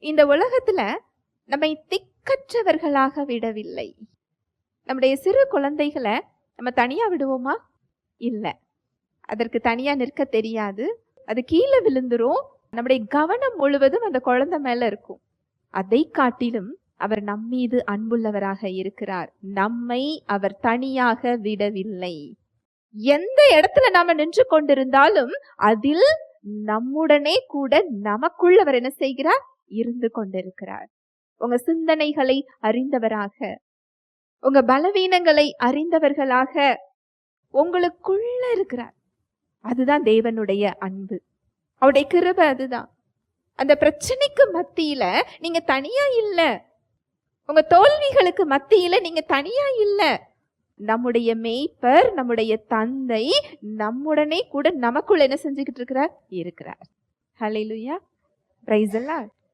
இந்த உலகத்துல நம்மை திக்கற்றவர்களாக விடவில்லை. நம்முடைய சிறு குழந்தைகளை நம்ம தனியா விடுவோமா? இல்ல. அதற்கு தனியா நிற்க தெரியாது. அது கீழே விழுந்துரும். நம்முடைய கவனம் முழுவதும் அந்த குழந்தை மேல இருக்கும். அதை காட்டிலும் அவர் நம்மீது அன்புள்ளவராக இருக்கிறார். நம்மை அவர் தனியாக விடவில்லை. எந்த இடத்துல நாம நின்று கொண்டிருந்தாலும் அதில் நம்முடனே கூட நமக்குள் அவர் என்ன செய்கிறார்? இருந்து கொண்டிருக்கிறார். உங்க சிந்தனைகளை அறிந்தவராக, உங்க பலவீனங்களை அறிந்தவர்களாக உங்களுக்குள்ள இருக்கிறார். அதுதான் தேவனுடைய அன்பு, அவருடைய கிருபை. அதுதான். அந்த பிரச்சனைக்கு மத்தியில நீங்க தனியா இல்ல. உங்க தோல்விகளுக்கு மத்தியில நீங்க தனியா இல்ல. நம்முடைய மேய்ப்பர், நம்முடைய தந்தை நம்முடனே கூட நமக்குள்ள என்ன செஞ்சுக்கிட்டு இருக்கிறார்? இருக்கிறார். ஹல்லேலூயா. Praise the Lord.